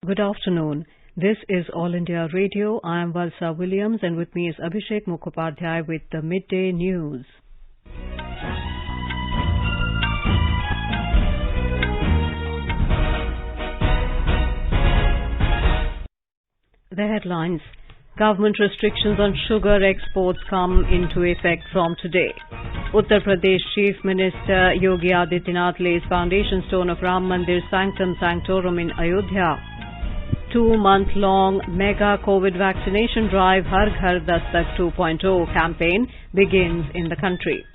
Good afternoon. This is All India Radio. I am Valsa Williams and with me is Abhishek Mukhopadhyay with the Midday News. The headlines. Government restrictions on sugar exports come into effect from today. Uttar Pradesh Chief Minister Yogi Adityanath lays foundation stone of Ram Mandir Sanctum Sanctorum in Ayodhya. 2-month-long mega COVID vaccination drive Har Ghar Dastak 2.0 campaign begins in the country.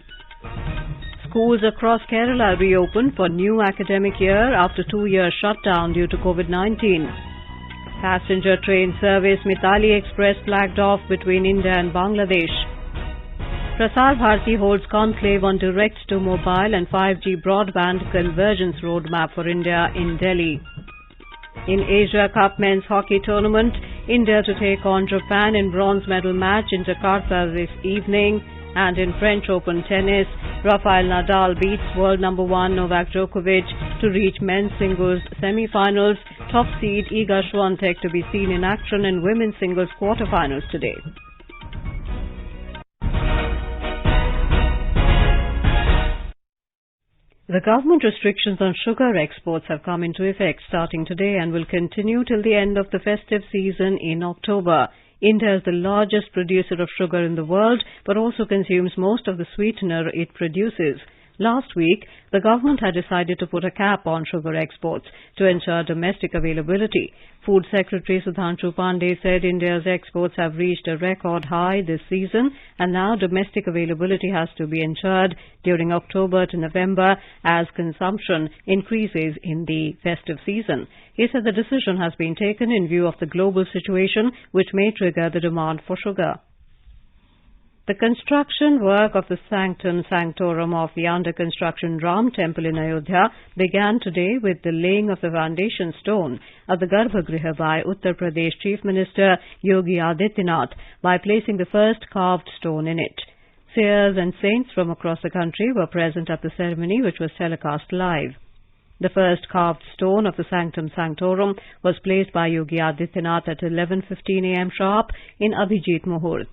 Schools across Kerala reopened for new academic year after 2-year shutdown due to COVID-19. Passenger train service Mitali Express flagged off between India and Bangladesh. Prasar Bharati holds conclave on direct-to-mobile and 5G broadband convergence roadmap for India in Delhi. In Asia Cup Men's Hockey Tournament, India to take on Japan in bronze medal match in Jakarta this evening. And in French Open tennis, Rafael Nadal beats world number 1 Novak Djokovic to reach men's singles semi-finals. Top seed Iga Swiatek to be seen in action in women's singles quarter-finals today. The government restrictions on sugar exports have come into effect starting today and will continue till the end of the festive season in October. India is the largest producer of sugar in the world, but also consumes most of the sweetener it produces. Last week, the government had decided to put a cap on sugar exports to ensure domestic availability. Food Secretary Sudhanshu Pandey said India's exports have reached a record high this season and now domestic availability has to be ensured during October to November as consumption increases in the festive season. He said the decision has been taken in view of the global situation which may trigger the demand for sugar. The construction work of the Sanctum Sanctorum of the under-construction Ram Temple in Ayodhya began today with the laying of the foundation stone at the Garbhagriha by Uttar Pradesh Chief Minister Yogi Adityanath by placing the first carved stone in it. Seers and saints from across the country were present at the ceremony, which was telecast live. The first carved stone of the Sanctum Sanctorum was placed by Yogi Adityanath at 11:15 a.m. sharp in Abhijit Muhurt.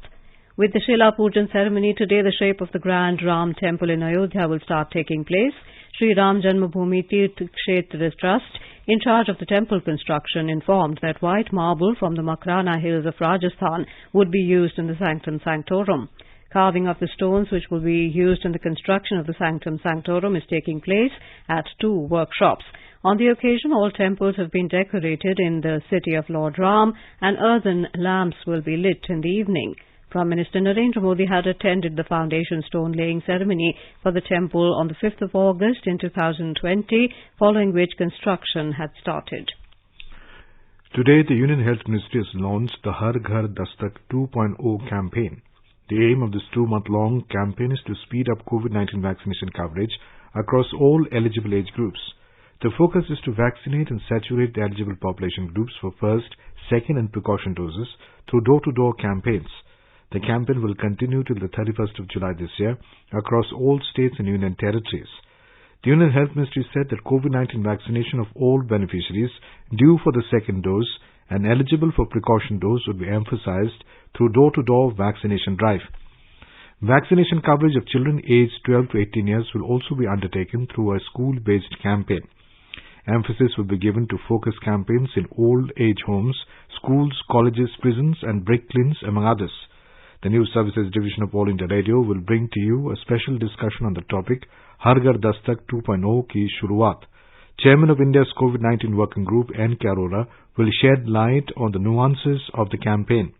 With the Shila Pujan ceremony today, the shape of the grand Ram temple in Ayodhya will start taking place. Sri Ram Janmabhoomi Tirth Kshetra Trust, in charge of the temple construction, informed that white marble from the Makrana hills of Rajasthan would be used in the Sanctum Sanctorum. Carving of the stones which will be used in the construction of the Sanctum Sanctorum is taking place at 2 workshops. On the occasion, all temples have been decorated in the city of Lord Ram and earthen lamps will be lit in the evening. Prime Minister Narendra Modi had attended the foundation stone laying ceremony for the temple on the 5th of August in 2020, following which construction had started. Today, the Union Health Ministry has launched the Har Ghar Dastak 2.0 campaign. The aim of this 2-month-long campaign is to speed up COVID-19 vaccination coverage across all eligible age groups. The focus is to vaccinate and saturate the eligible population groups for first, second and precaution doses through door-to-door campaigns. The campaign will continue till the 31st of July this year across all states and union territories. The Union Health Ministry said that COVID-19 vaccination of all beneficiaries due for the second dose and eligible for precaution dose would be emphasized through door-to-door vaccination drive. Vaccination coverage of children aged 12 to 18 years will also be undertaken through a school-based campaign. Emphasis will be given to focus campaigns in old age homes, schools, colleges, prisons and brick kilns, among others. The News Services Division of All India Radio will bring to you a special discussion on the topic Har Ghar Dastak 2.0 ki Shuruaat. Chairman of India's COVID-19 Working Group, N. K. Arora, will shed light on the nuances of the campaign.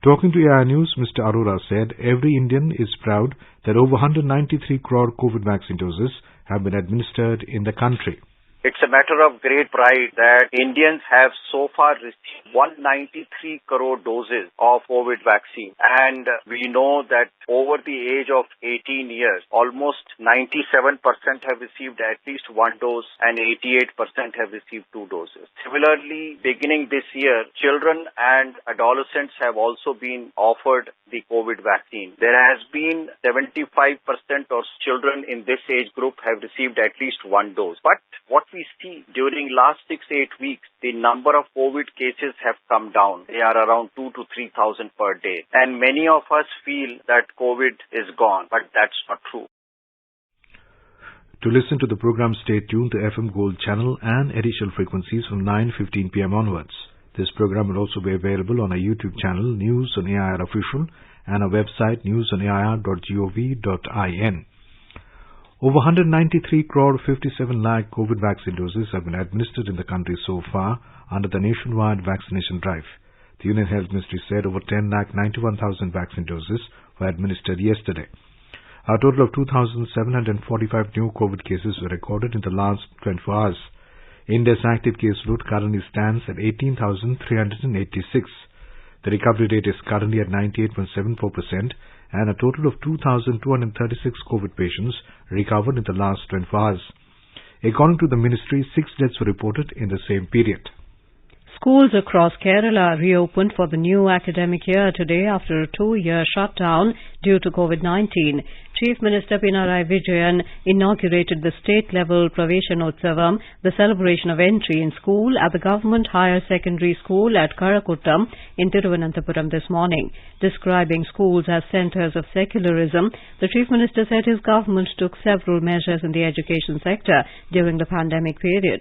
Talking to AI News, Mr. Arora said every Indian is proud that over 193 crore COVID vaccine doses have been administered in the country. It's a matter of great pride that Indians have so far received 193 crore doses of COVID vaccine. And we know that over the age of 18 years, almost 97% have received at least 1 dose and 88% have received 2 doses. Similarly, beginning this year, children and adolescents have also been offered the COVID vaccine. There has been 75% of children in this age group have received at least one dose. But what we see during last 6-8 weeks, the number of COVID cases have come down. They are around 2,000 to 3,000 per day. And many of us feel that COVID is gone, but that's not true. To listen to the program, stay tuned to FM Gold channel and additional frequencies from 9:15 p.m. onwards. This program will also be available on our YouTube channel, News on AIR Official, and our website, newsonair.gov.in. Over 193 crore 57 lakh COVID vaccine doses have been administered in the country so far under the nationwide vaccination drive. The Union Health Ministry said over 10 lakh 91,000 vaccine doses were administered yesterday. A total of 2,745 new COVID cases were recorded in the last 24 hours. India's active case load currently stands at 18,386. The recovery rate is currently at 98.74%, and a total of 2,236 COVID patients recovered in the last 24 hours. According to the ministry, 6 deaths were reported in the same period. Schools across Kerala reopened for the new academic year today after a 2-year shutdown due to COVID-19. Chief Minister Pinarayi Vijayan inaugurated the state-level Praveshanotsavam, the celebration of entry in school, at the Government Higher Secondary School at Karakuttam in Thiruvananthapuram this morning. Describing schools as centres of secularism, the Chief Minister said his government took several measures in the education sector during the pandemic period.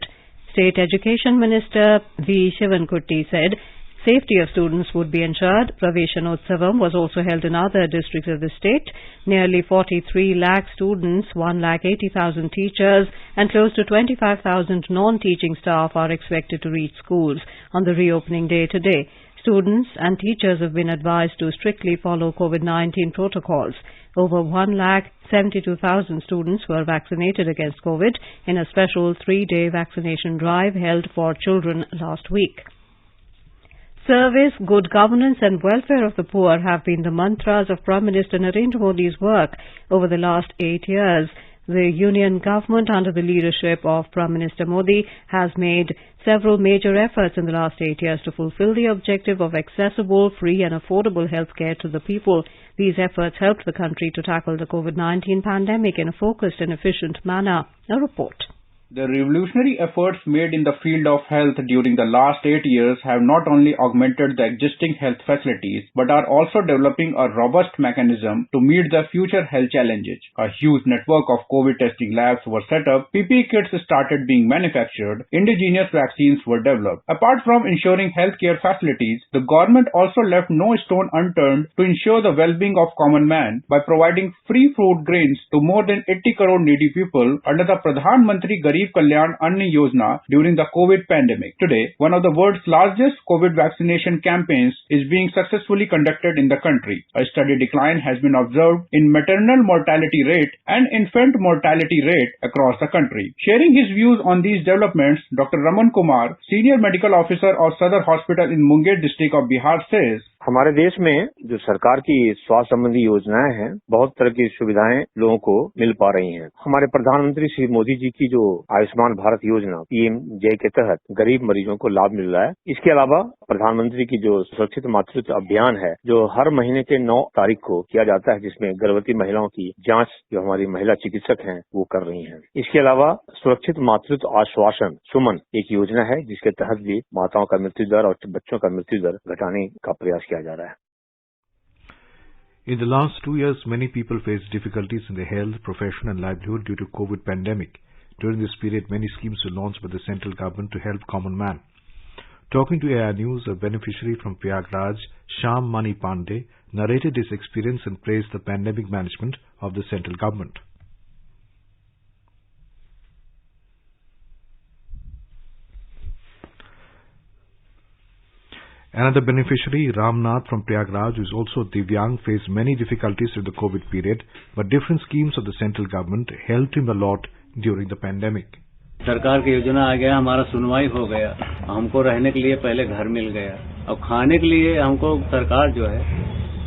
State Education Minister V. Shivankutty said safety of students would be ensured. Praveshanotsavam was also held in other districts of the state. Nearly 43 lakh students, 1,80,000 teachers and close to 25,000 non-teaching staff are expected to reach schools on the reopening day today. Students and teachers have been advised to strictly follow COVID-19 protocols. Over 1,72,000 students were vaccinated against COVID in a special 3-day vaccination drive held for children last week. Service, good governance and welfare of the poor have been the mantras of Prime Minister Narendra Modi's work over the last 8 years. The Union government, under the leadership of Prime Minister Modi, has made several major efforts in the last 8 years to fulfill the objective of accessible, free and affordable health care to the people. These efforts helped the country to tackle the COVID-19 pandemic in a focused and efficient manner. A report. The revolutionary efforts made in the field of health during the last 8 years have not only augmented the existing health facilities, but are also developing a robust mechanism to meet the future health challenges. A huge network of COVID testing labs were set up, PPE kits started being manufactured, indigenous vaccines were developed. Apart from ensuring healthcare facilities, the government also left no stone unturned to ensure the well-being of common man by providing free food grains to more than 80 crore needy people under the Pradhan Mantri Garib Kalyan Anna Yojana during the COVID pandemic. Today, one of the world's largest COVID vaccination campaigns is being successfully conducted in the country. A steady decline has been observed in maternal mortality rate and infant mortality rate across the country. Sharing his views on these developments, Dr. Raman Kumar, Senior Medical Officer of Sadar Hospital in Munger district of Bihar says, हमारे देश में जो सरकार की स्वास्थ्य संबंधी योजनाएं हैं, बहुत तरह की सुविधाएं लोगों को मिल पा रही हैं। हमारे प्रधानमंत्री श्री मोदी जी की जो आयुष्मान भारत योजना PMJ के तहत गरीब मरीजों को लाभ मिल रहा है। इसके अलावा प्रधानमंत्री की जो सुरक्षित मातृत्व अभियान है, जो हर महीने के 9 तारीख को किया जाता है, जिसमें गर्भवती महिलाओं की जांच जो हमारी महिला चिकित्सक हैं वो कर रही हैं। इसके अलावा सुरक्षित मातृत्व आश्वासन सुमन एक योजना है, जिसके तहत भी माताओं का मृत्यु दर और बच्चों का मृत्यु दर घटाने का प्रयास किया जा रहा है। In the last 2 years, many people faced difficulties in their health, profession and livelihood due to COVID pandemic. During this period, many schemes were launched by the central government to help common man. Talking to AIR News, a beneficiary from Prayagraj, Shyam Mani Pandey, narrated his experience and praised the pandemic management of the central government. Another beneficiary, Ramnath from Prayagraj, who is also Divyang, faced many difficulties during the COVID period, but different schemes of the central government helped him a lot during the pandemic. सरकार की योजना आ गया, हमारा सुनवाई हो गया, हमको रहने के लिए पहले घर मिल गया और खाने के लिए हमको सरकार जो है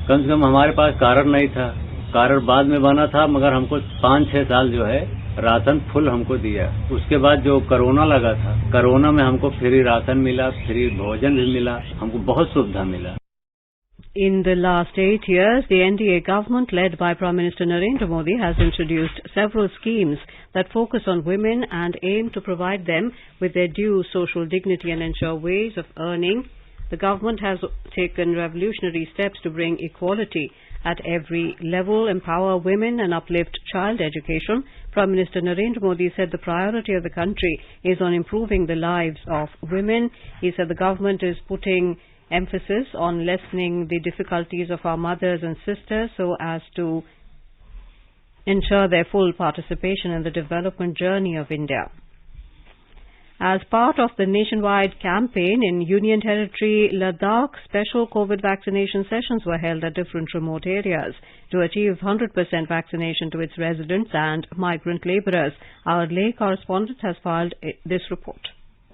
कम से कम हमारे पास कारण नहीं था, कारण बाद में बना था, मगर हमको 5-6 साल जो है राशन फुल हमको दिया। उसके बाद जो कोरोना लगा था, कोरोना में हमको फ्री राशन मिला, फ्री भोजन भी मिला, हमको बहुत सुविधा मिला। In the last 8 years, the NDA government, led by Prime Minister Narendra Modi, has introduced several schemes that focus on women and aim to provide them with their due social dignity and ensure ways of earning. The government has taken revolutionary steps to bring equality at every level, empower women and uplift child education. Prime Minister Narendra Modi said the priority of the country is on improving the lives of women. He said the government is putting emphasis on lessening the difficulties of our mothers and sisters so as to ensure their full participation in the development journey of India. As part of the nationwide campaign in Union Territory Ladakh, special COVID vaccination sessions were held at different remote areas to achieve 100% vaccination to its residents and migrant labourers. Our Leh correspondent has filed this report.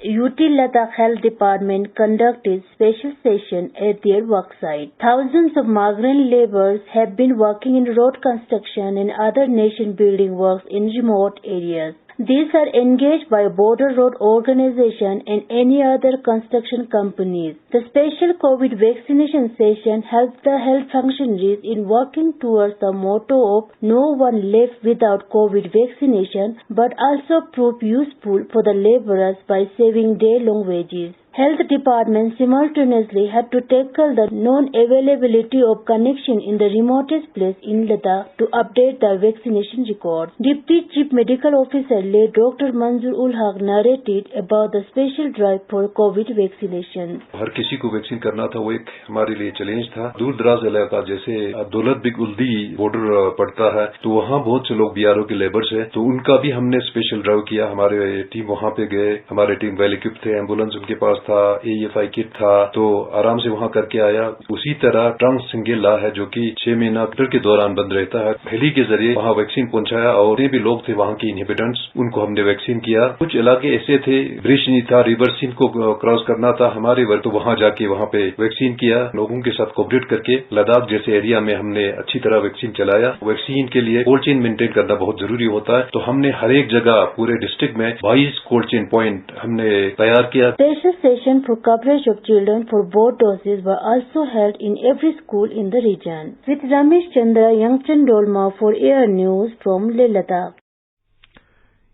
UT Ladakh Health Department conducted special session at their worksite. Thousands of migrant laborers have been working in road construction and other nation-building works in remote areas. These are engaged by border road organization and any other construction companies. The special COVID vaccination session helps the health functionaries in working towards the motto of no one left without COVID vaccination, but also prove useful for the laborers by saving day-long wages. Health department simultaneously had to tackle the non-availability of connection in the remotest place in Ladakh to update the vaccination record. Deputy Chief Medical Officer Leh Dr. Manzoor ul Haq narrated about the special drive for COVID vaccination. हर किसी को vaccine करना था, वो एक हमारे लिए challenge था। दूर दराज इलाका जैसे दौलत बिग उल्दी बॉर्डर पड़ता है, तो वहाँ बहुत से लोग बीआरओ के लेबर्स हैं, तो उनका भी हमने स्पेशल ड्राइव किया। हमारे टीम वहाँ पे गए, हमारे टीम वेल इक्विप थे, एम्बुलेंस उनके पास था, AFI किट था, तो आराम से वहाँ करके आया। उसी तरह ट्रंक सिंगेला है जो कि 6 महीना के दौरान बंद रहता है, हेली के जरिए वहाँ वैक्सीन पहुंचाया और जितने भी लोग थे वहाँ के इनहिबिटेंट्स उनको हमने वैक्सीन किया। कुछ इलाके ऐसे थे ब्रिज नहीं था, रिवर सीन को क्रॉस करना था, हमारे वर्ग तो वहाँ जाके वहाँ पे वैक्सीन किया। लोगों के साथ कोऑपरेट करके लद्दाख जैसे एरिया में हमने अच्छी तरह वैक्सीन चलाया। वैक्सीन के लिए कोल्ड चेन मेंटेन करना बहुत जरूरी होता है, तो हमने हर एक जगह पूरे डिस्ट्रिक्ट में 22 कोल्ड चेन पॉइंट हमने तैयार किया। Special session for coverage of children for both doses were also held in every school in the region. With Ramesh Chandra Yangchan Dolma for Air News from Leh Ladakh.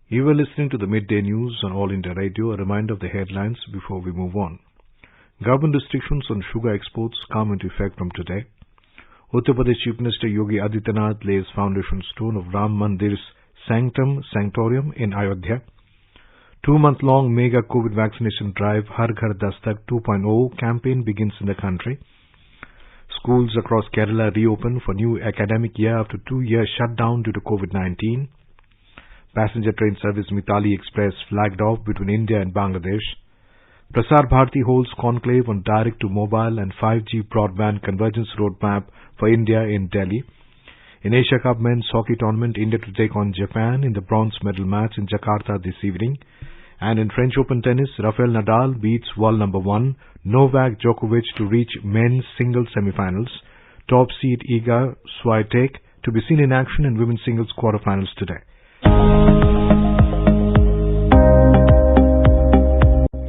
You were listening to the Midday News on All India Radio. A reminder of the headlines before we move on. Government restrictions on sugar exports come into effect from today. Uttar Pradesh Chief Minister Yogi Adityanath lays foundation stone of Ram Mandir's Sanctum Sanctorium in Ayodhya. 2-month-long mega COVID vaccination drive Har Ghar Dastak 2.0 campaign begins in the country. Schools across Kerala reopen for new academic year after 2 years shut down due to COVID-19. Passenger train service Mitali Express flagged off between India and Bangladesh. Prasar Bharati holds conclave on direct-to-mobile and 5G broadband convergence roadmap for India in Delhi. In Asia Cup Men's Hockey Tournament, India to take on Japan in the bronze medal match in Jakarta this evening. And in French Open tennis, Rafael Nadal beats world number 1 Novak Djokovic to reach men's singles semifinals. Top seed Iga Swiatek to be seen in action in women's singles quarterfinals today.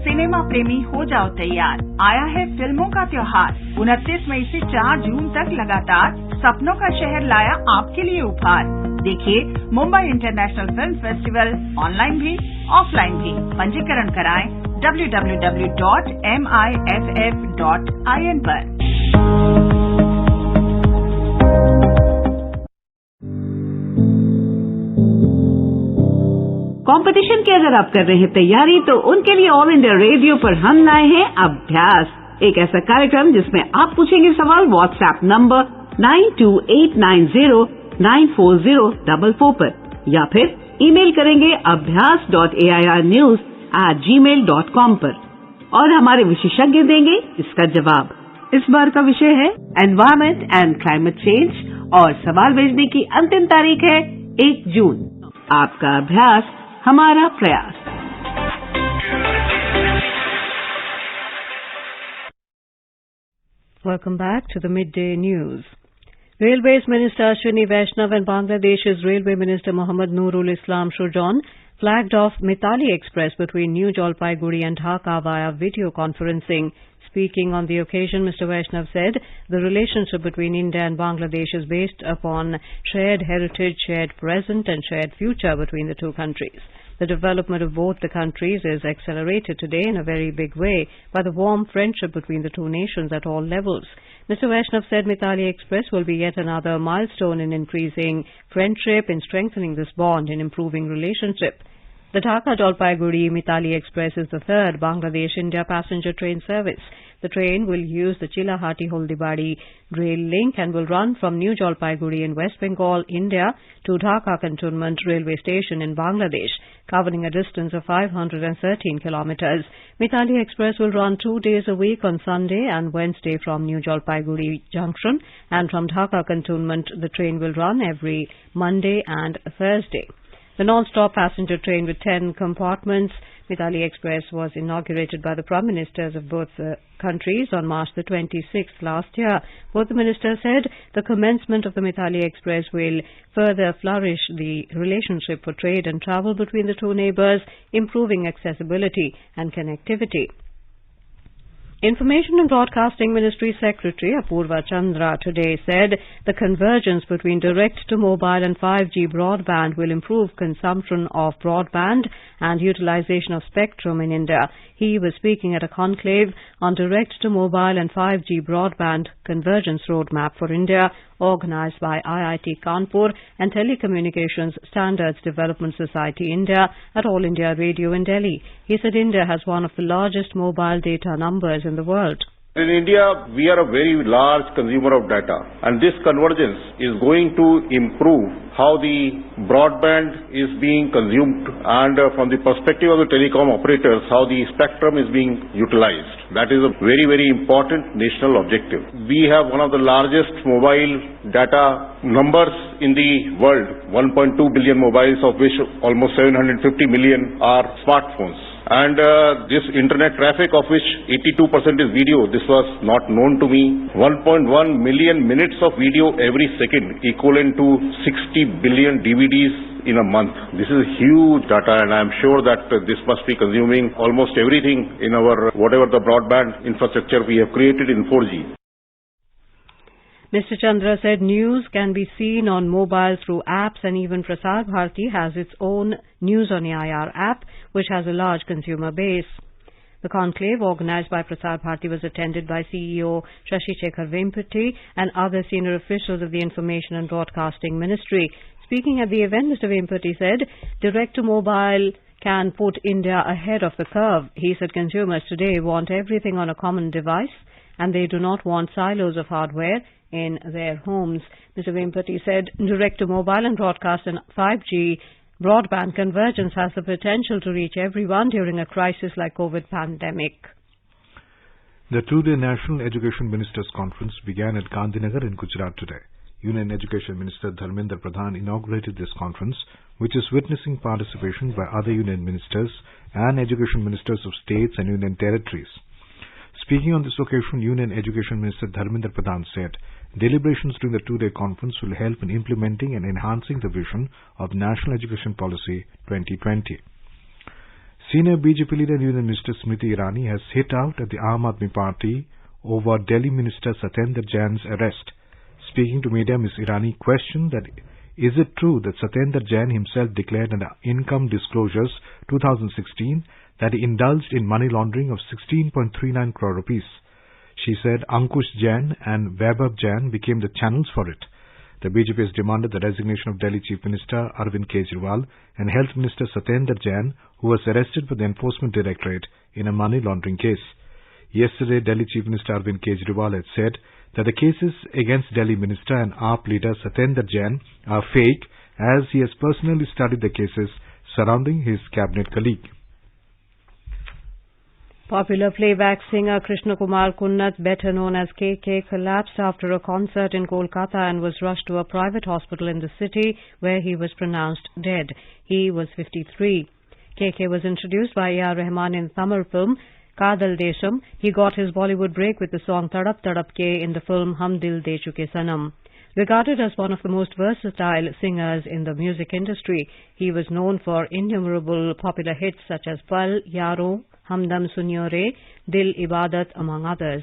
Cinema प्रेमी हो जाओ तैयार, आया है फिल्मों का त्योहार। 29 मई से 4 जून तक लगातार सपनों का शहर लाया आपके लिए उपहार। देखिए Mumbai international film festival online भी ऑफलाइन भी। पंजीकरण कराएं www.miff.in पर। कंपटीशन की अगर आप कर रहे हैं तैयारी, तो उनके लिए ऑल इंडिया रेडियो पर हम लाए हैं अभ्यास, एक ऐसा कार्यक्रम जिसमें आप पूछेंगे सवाल व्हाट्सएप नंबर 9289094044 पर, या फिर ईमेल करेंगे abhyas.airnews@gmail.com पर और हमारे विशेषज्ञ देंगे इसका जवाब। इस बार का विषय है एनवायरमेंट एंड क्लाइमेट चेंज और सवाल भेजने की अंतिम तारीख है 1 जून। आपका अभ्यास हमारा प्रयास। Welcome back to the Midday News. Railways Minister Ashwini Vaishnav and Bangladesh's Railway Minister Mohammad Noorul Islam Shujan flagged off Midday Express between New Jalpaiguri and Dhaka via video conferencing. Speaking on the occasion, Mr. Vaishnav said the relationship between India and Bangladesh is based upon shared heritage, shared present and shared future between the two countries. The development of both the countries is accelerated today in a very big way by the warm friendship between the two nations at all levels. Mr. Vaishnav said Midday Express will be yet another milestone in increasing friendship, in strengthening this bond, in improving relationship. The Dhaka-Jalpaiguri Midday Express is the third Bangladesh-India passenger train service. The train will use the Chilahati-Holdibadi rail link and will run from New Jalpaiguri in West Bengal, India, to Dhaka Cantonment Railway Station in Bangladesh, covering a distance of 513 kilometers. Midday Express will run 2 days a week on Sunday and Wednesday from New Jalpaiguri Junction, and from Dhaka Cantonment the train will run every Monday and Thursday. The non-stop passenger train with 10 compartments, Midday Express, was inaugurated by the Prime Ministers of both countries on March the 26th last year. Both the ministers said the commencement of the Midday Express will further flourish the relationship for trade and travel between the two neighbours, improving accessibility and connectivity. Information and Broadcasting Ministry Secretary Apurva Chandra today said the convergence between direct-to-mobile and 5G broadband will improve consumption of broadband and utilization of spectrum in India. He was speaking at a conclave on direct-to-mobile and 5G broadband convergence roadmap for India, organized by IIT Kanpur and Telecommunications Standards Development Society India at All India Radio in Delhi. He said India has one of the largest mobile data numbers in the world. In India, we are a very large consumer of data, and this convergence is going to improve how the broadband is being consumed, and from the perspective of the telecom operators, how the spectrum is being utilized. That is a very, very important national objective. We have one of the largest mobile data numbers in the world, 1.2 billion mobiles, of which almost 750 million are smartphones. And this internet traffic, of which 82% is video, this was not known to me. 1.1 million minutes of video every second, equivalent to 60 billion DVDs in a month. This is huge data, and I am sure that this must be consuming almost everything in our, whatever the broadband infrastructure we have created in 4G. Mr. Chandra said news can be seen on mobile through apps, and even Prasar Bharati has its own News on AIR app, which has a large consumer base. The conclave, organized by Prasar Bharati, was attended by CEO Shashi Shekhar Vempati and other senior officials of the Information and Broadcasting Ministry. Speaking at the event, Mr. Vempati said direct-to-mobile can put India ahead of the curve. He said consumers today want everything on a common device, and they do not want silos of hardware in their homes. Mr. Vempati said direct-to-mobile and broadcast and 5G broadband convergence has the potential to reach everyone during a crisis like COVID pandemic. The two-day National Education Ministers' Conference began at Gandhinagar in Gujarat today. Union Education Minister Dharmendra Pradhan inaugurated this conference, which is witnessing participation by other union ministers and education ministers of states and union territories. Speaking on this occasion, Union Education Minister Dharmendra Pradhan said deliberations during the two-day conference will help in implementing and enhancing the vision of National Education Policy 2020. Senior BJP leader and Union Minister Smriti Irani has hit out at the Aam Aadmi Party over Delhi Minister Satyendra Jain's arrest. Speaking to media, Ms. Irani questioned that is it true that Satyendra Jain himself declared in the Income Disclosures 2016 that he indulged in money laundering of 16.39 crore rupees. She said Ankush Jain and Vaibhav Jain became the channels for it. The BJP has demanded the resignation of Delhi Chief Minister Arvind Kejriwal and Health Minister Satyendra Jain, who was arrested by the Enforcement Directorate in a money laundering case. Yesterday, Delhi Chief Minister Arvind Kejriwal had said that the cases against Delhi Minister and AAP leader Satyendra Jain are fake, as he has personally studied the cases surrounding his cabinet colleague. Popular playback singer Krishna Kumar Kunnat, better known as KK, collapsed after a concert in Kolkata and was rushed to a private hospital in the city, where he was pronounced dead. He was 53. KK was introduced by A.R. Rahman in Tamil film Kadal Desham. He got his Bollywood break with the song Tadap Tadap Ke in the film Hum Dil De Chuke Sanam. Regarded as one of the most versatile singers in the music industry, he was known for innumerable popular hits such as Pal, Yaro, Hamdam Sunyo Re, Dil Ibadat, among others.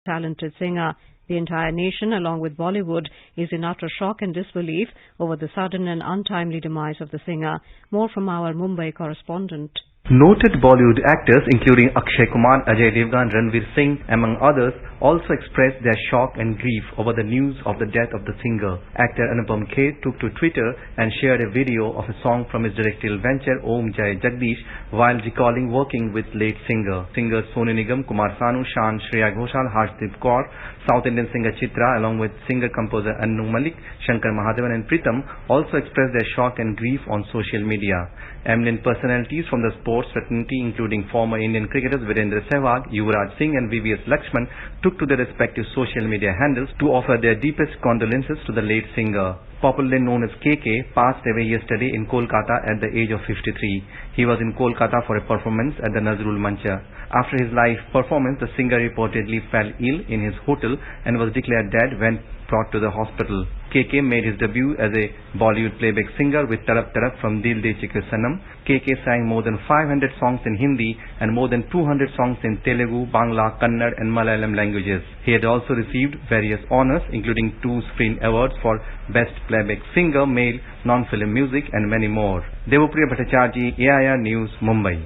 Talented singer. The entire nation, along with Bollywood, is in utter shock and disbelief over the sudden and untimely demise of the singer. More from our Mumbai correspondent. Noted Bollywood actors including Akshay Kumar, Ajay Devgan, Ranveer Singh, among others, also expressed their shock and grief over the news of the death of the singer. Actor Anupam Kher took to Twitter and shared a video of a song from his directorial venture Om Jai Jagdish while recalling working with late singer. Singers Sonu Nigam, Kumar Sanu, Shan, Shreya Ghoshal, Harshdeep Kaur, South Indian singer Chitra, along with singer-composer Annu Malik, Shankar Mahadevan and Pritam also expressed their shock and grief on social media. Eminent personalities from the sports fraternity, including former Indian cricketers Virendra Sehwag, Yuvraj Singh and VVS Lakshman, took to their respective social media handles to offer their deepest condolences to the late singer. Popularly known as KK, passed away yesterday in Kolkata at the age of 53. He was in Kolkata for a performance at the Nazrul Mancha. After his live performance, the singer reportedly fell ill in his hotel and was declared dead when brought to the hospital. KK made his debut as a Bollywood playback singer with Tarap Tarap from Dil De Chike Sanam. KK sang more than 500 songs in Hindi and more than 200 songs in Telugu, Bangla, Kannada and Malayalam languages. He had also received various honors, including 2 Screen Awards for Best Playback Singer, Male, Non-Film Music and many more. Devapriya Bhattacharjee, AIR News, Mumbai.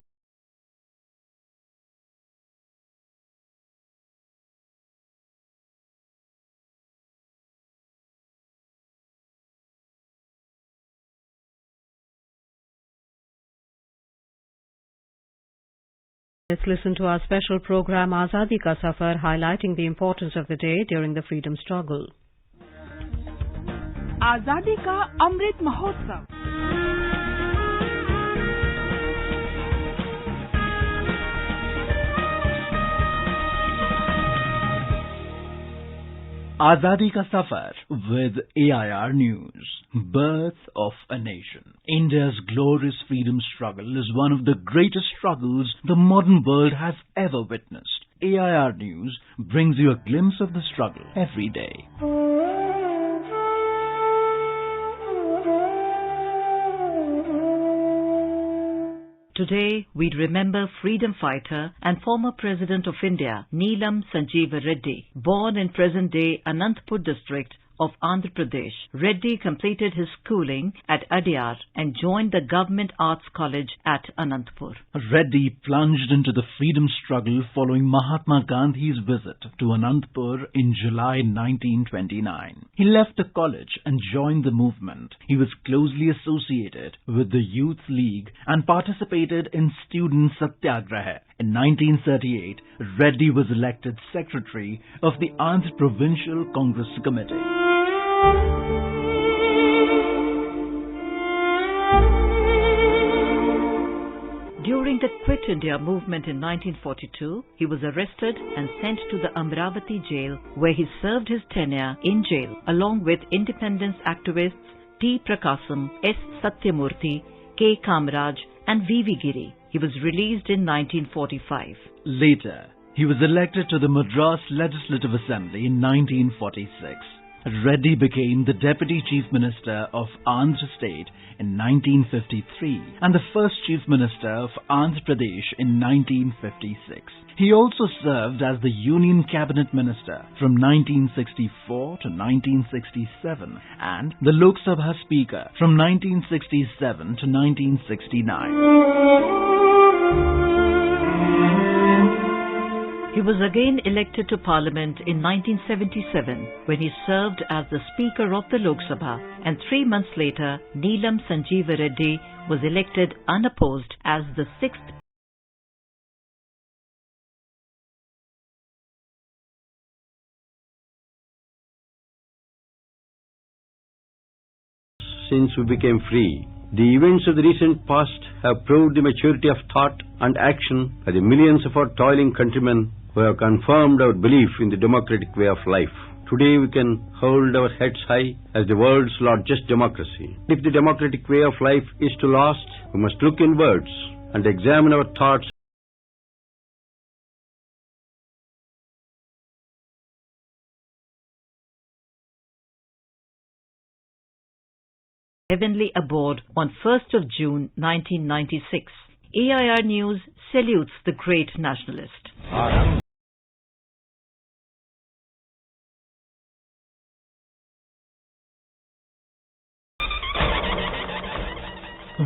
Let's listen to our special program Azadi Ka Safar, highlighting the importance of the day during the freedom struggle. आजादी का Amrit Mahotsav. Azadi Ka Safar with AIR News. Birth of a nation. India's glorious freedom struggle is one of the greatest struggles the modern world has ever witnessed. AIR News brings you a glimpse of the struggle every day. Today, we remember freedom fighter and former President of India, Neelam Sanjeeva Reddy. Born in present-day Anantapur district of Andhra Pradesh, Reddy completed his schooling at Adyar and joined the Government Arts College at Anantapur. Reddy plunged into the freedom struggle following Mahatma Gandhi's visit to Anantapur in July 1929. He left the college and joined the movement. He was closely associated with the Youth League and participated in Student Satyagraha. In 1938, Reddy was elected secretary of the Andhra Provincial Congress Committee. During the Quit India movement in 1942, he was arrested and sent to the Amravati jail, where he served his tenure in jail along with independence activists T. Prakasam, S. Satyamurthy, K. Kamaraj and V.V. Giri. He was released in 1945. Later, he was elected to the Madras Legislative Assembly in 1946. Reddy became the Deputy Chief Minister of Andhra State in 1953 and the first Chief Minister of Andhra Pradesh in 1956. He also served as the Union Cabinet Minister from 1964 to 1967 and the Lok Sabha Speaker from 1967 to 1969. He was again elected to Parliament in 1977 when he served as the Speaker of the Lok Sabha, and 3 months later Neelam Sanjeeva Reddy was elected unopposed as the 6th since we became free. The events of the recent past have proved the maturity of thought and action by the millions of our toiling countrymen who have confirmed our belief in the democratic way of life. Today we can hold our heads high as the world's largest democracy. If the democratic way of life is to last, we must look inwards and examine our thoughts. Heavenly Abode on 1st of June 1996. AIR News salutes the great nationalist.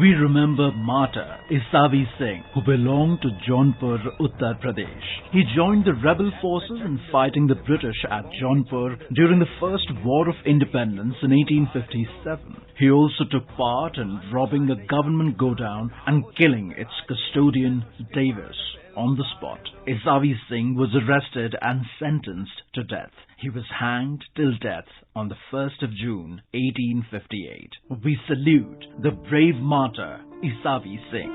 We remember martyr Isavi Singh, who belonged to Jaunpur, Uttar Pradesh. He joined the rebel forces in fighting the British at Jaunpur during the First War of Independence in 1857. He also took part in robbing a government godown and killing its custodian, Davis, on the spot. Isavi Singh was arrested and sentenced to death. He was hanged till death on the 1st of June, 1858. We salute the brave martyr, Isavi Singh.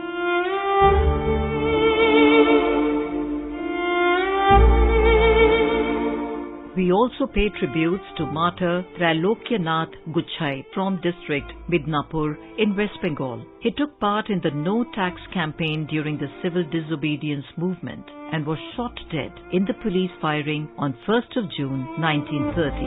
We also pay tributes to martyr Trailokyanath Guchai from district Midnapur in West Bengal. He took part in the No Tax campaign during the civil disobedience movement and was shot dead in the police firing on 1st of June 1930.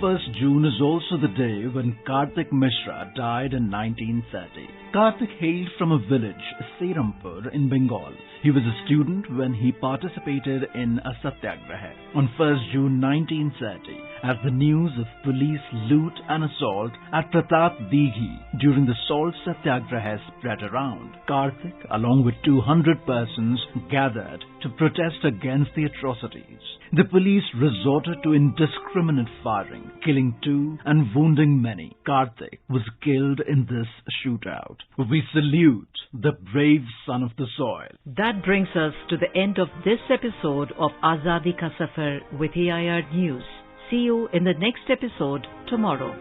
1st June is also the day when Kartik Mishra died in 1930. Kartik hailed from a village, Serampur, in Bengal. He was a student when he participated in a satyagraha. On 1st June 1930, as the news of police loot and assault at Pratap Dighi during the salt satyagraha spread around, Kartik, along with 200 persons, gathered to protest against the atrocities. The police resorted to indiscriminate firing, killing 2 and wounding many. Kartik was killed in this shootout. We salute the brave son of the soil. That brings us to the end of this episode of Azadi Ka Safar with AIR News. See you in the next episode tomorrow.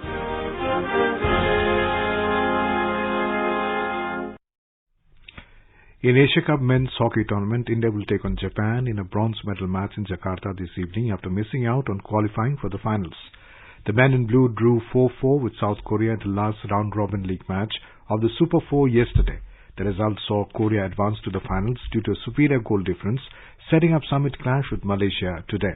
In Asia Cup Men's Hockey Tournament, India will take on Japan in a bronze medal match in Jakarta this evening after missing out on qualifying for the finals. The men in blue drew 4-4 with South Korea in the last round-robin league match of the Super 4 yesterday. The result saw Korea advance to the finals due to a superior goal difference, setting up summit clash with Malaysia today.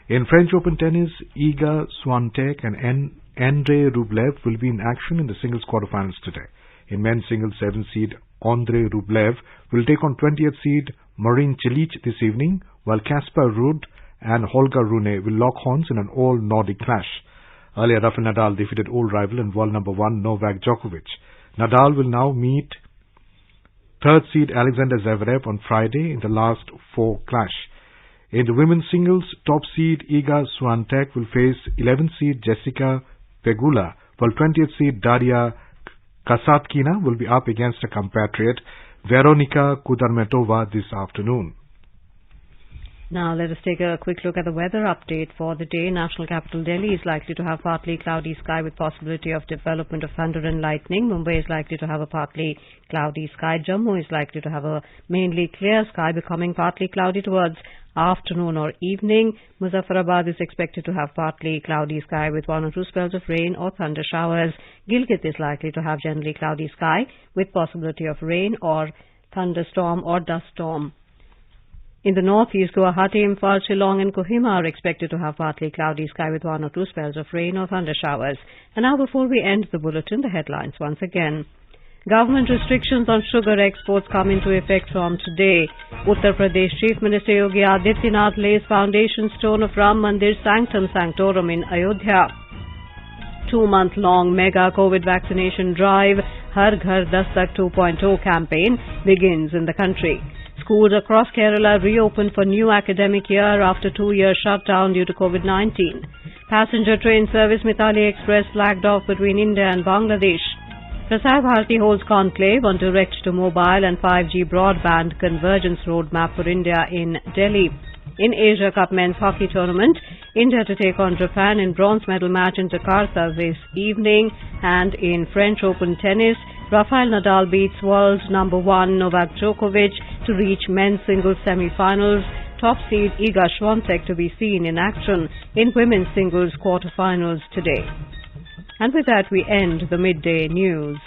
In French Open tennis, Iga Swiatek and Andre Rublev will be in action in the singles quarterfinals today. In men's singles, 7th seed Andre Rublev will take on 20th seed Marin Cilic this evening, while Kasper Ruud and Holger Rune will lock horns in an all-Nordic clash. Earlier, Rafael Nadal defeated old rival and world number 1 Novak Djokovic. Nadal will now meet 3rd seed Alexander Zverev on Friday in the last 4 clash. In the women's singles, top seed Iga Swiatek will face 11th seed Jessica Pegula, while 20th seed Daria Kasatkina will be up against a compatriot Veronika Kudermetova this afternoon. Now let us take a quick look at the weather update for the day. National capital Delhi is likely to have partly cloudy sky with possibility of development of thunder and lightning. Mumbai is likely to have a partly cloudy sky. Jammu is likely to have a mainly clear sky becoming partly cloudy towards afternoon or evening. Muzaffarabad is expected to have partly cloudy sky with 1 or 2 spells of rain or thunder showers. Gilgit is likely to have generally cloudy sky with possibility of rain or thunderstorm or dust storm. In the northeast, Guwahati, Imphal, Shillong and Kohima are expected to have partly cloudy sky with 1 or 2 spells of rain or thunder showers. And now before we end the bulletin, the headlines once again. Government restrictions on sugar exports come into effect from today. Uttar Pradesh Chief Minister Yogi Adityanath lays foundation stone of Ram Mandir Sanctum Sanctorum in Ayodhya. 2-month-long mega COVID vaccination drive, Har Ghar Dastak 2.0 campaign begins in the country. Schools across Kerala reopened for new academic year after 2-year shutdown due to COVID-19. Passenger train service Mithali Express flagged off between India and Bangladesh. Prasar Bharati holds conclave on direct-to-mobile and 5G broadband convergence roadmap for India in Delhi. In Asia Cup Men's Hockey Tournament, India to take on Japan in bronze medal match in Jakarta this evening. And in French Open tennis, Rafael Nadal beats world number 1 Novak Djokovic to reach men's singles semi-finals. Top seed Iga Swiatek to be seen in action in women's singles quarter-finals today. And with that, we end the midday news.